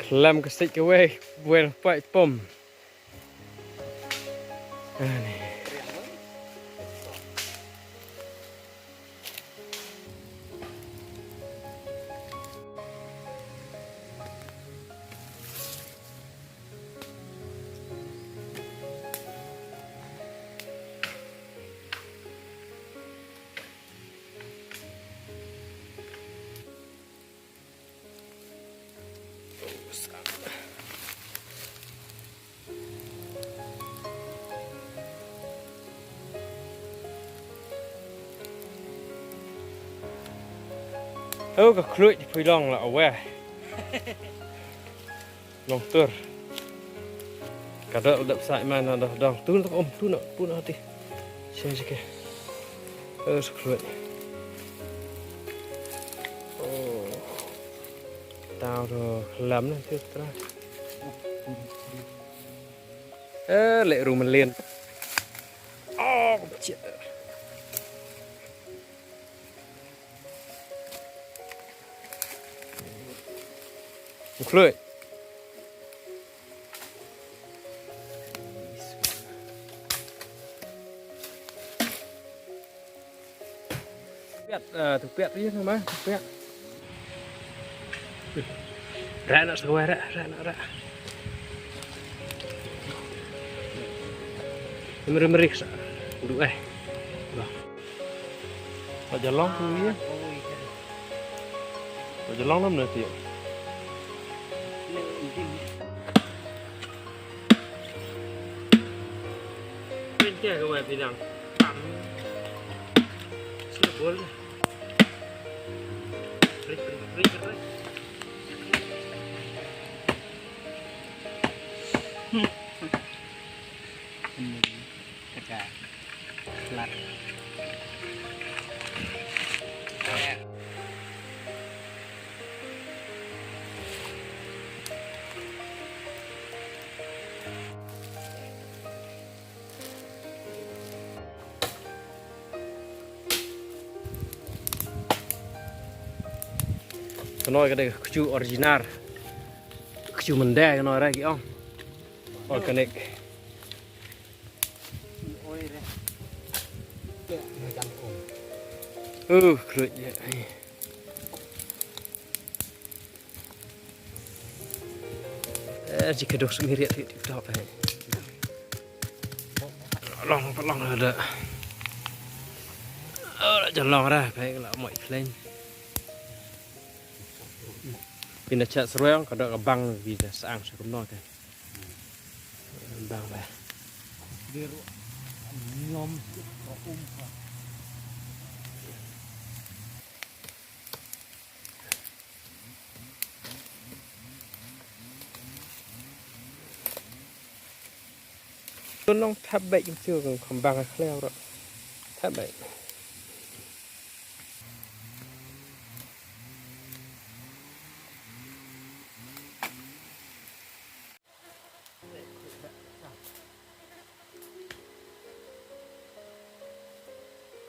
Làm cái xích cái quê quên phải bom này. Cái khluy thì phi long là ở quê long tơ cả đợt đập sải mà nó đong tu nó ôm tu nó đi xem gì kìa khluy tao rồi lắm này thứ ta lệ rồi mình liền chết khluy thực tiễn đi thôi mà thực tiễn ra nó sôi ra meriksa dulu Raja Long tuh ya Raja Long lắm nữa thì bên kia các bạn thì rằng tắm sữa bún rít cả lặt nói cái này chu original chu mình đe cái nói ra kỹ không organic keren ya jika dos mirip di top long ada jangan long ra phải là mọi lên vì nó chạy xuống có đợi băng vì là sáng sẽ cũng nói cái băng về tôi nó tháp bệnh chưa còn băng hay leo rồi tháp bệnh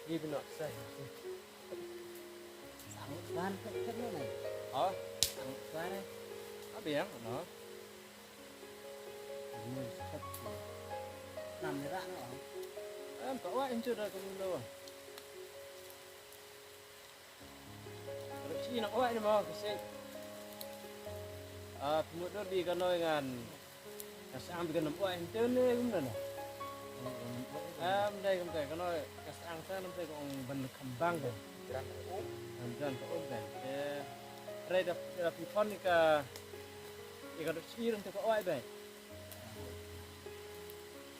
đi bên nọ xây sáng ban thích nữa này sáng ban đấy nó biển nó nằm như rạn nữa em có anh chưa ra cũng đâu rồi chi nó quay mà cái xe một đợt đi cái nơi ngàn sang bị cái nấm quay trên đây cũng được này đây không thể cái nơi cái sang sang năm nay còn vẫn khẩm băng rồi dần có ôm này đây là phi con này cái đợt chi nó có quay vậy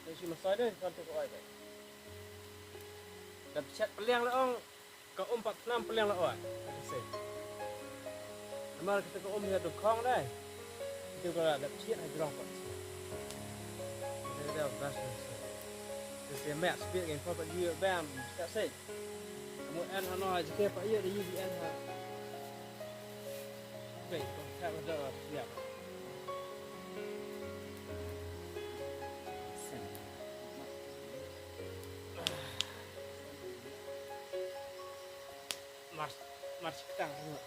đây chỉ mà soi đây con có quay vậy đợt chặt peliang là ông có ôm 45 peliang là ỏi mà kita có ôm nhiều được không đây itu kalau đợt chiết hay rong vậy đây là best thì mẹ biết cái con phải đi bam sẽ xịt một anh hắn nói chỉ phải đi gì anh hả vậy còn sao bây giờ đẹp mặt tăng nữa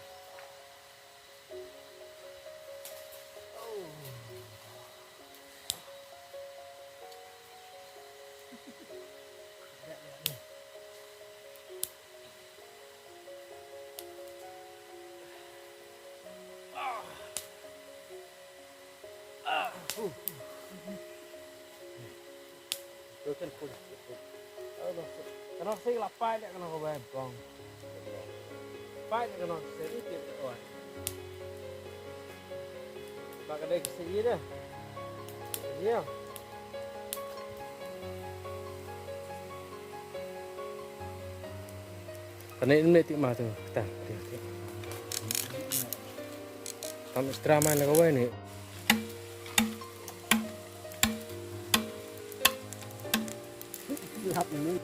tôi chân phun cái nó xích là phai lại cái nó có về còn phai lại cái nó sẽ ít tiền rồi và cái đây cái xí đấy nhá cái này nó tiệm mà tuh tang tam extra mana kau ini hấp nữa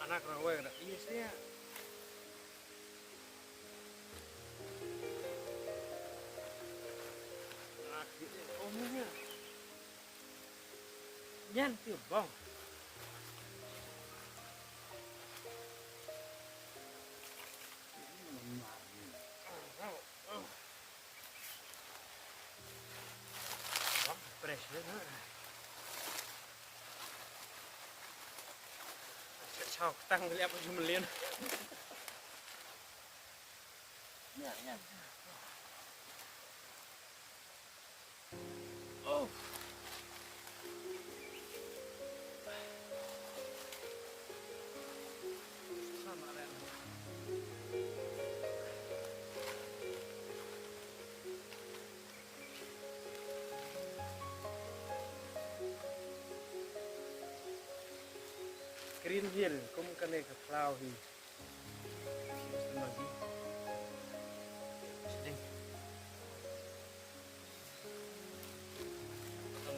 anak orang gue ada iya sih ya omnya nyantir bang fresh banget chào tăng cái lẹp cho mình liền oh sama ren Green Hill, como que nem que Flower Hill. Lagi. Sedih.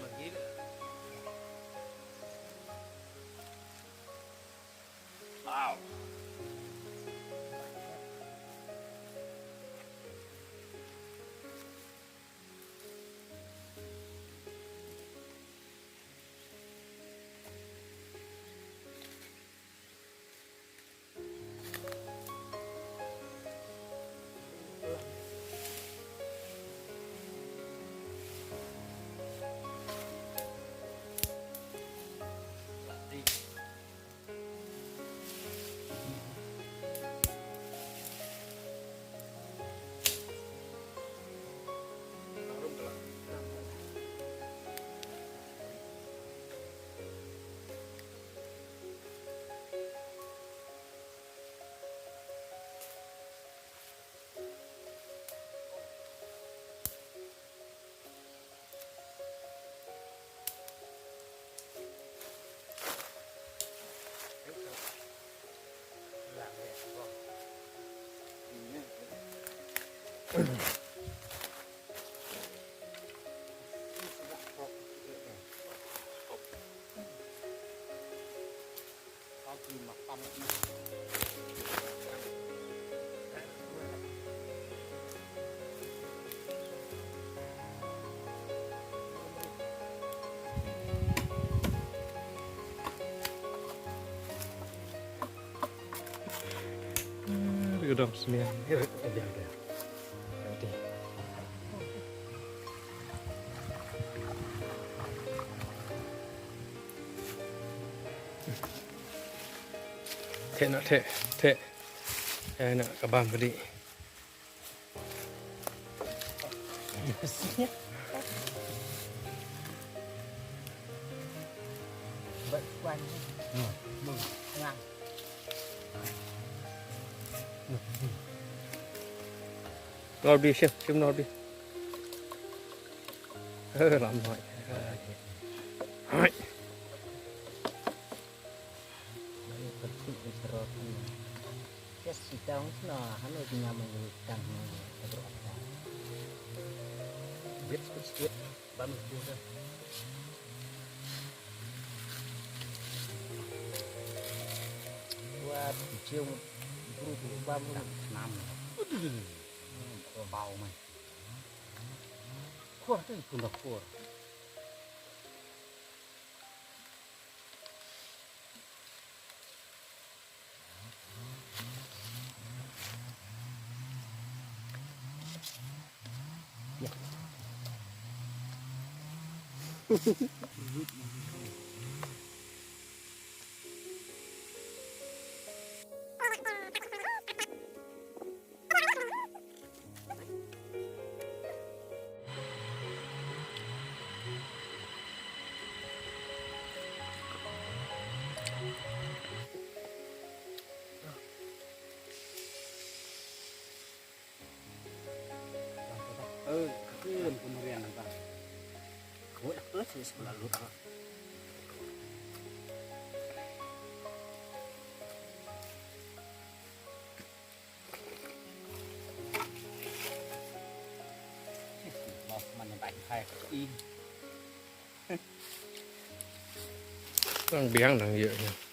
Lagi. Wow. Udah sembilan. Udah. Thế đây nè các bạn đi vậy quanh mừng ngang ngồi đi xem ngồi đi làm hỏi si tahu na ano din naman yung tang pag-asa. Bit banget juga. เชี่ยวรูปบ้ามันน้ำเบาไหมขั้วที่คุณละขั้วขึ้นคุณเรียนต่างๆโอ้ยsih sebelah lu kanมันยังไปใครอิน ต้องเบี้ยงหนังเยอะเนี่ย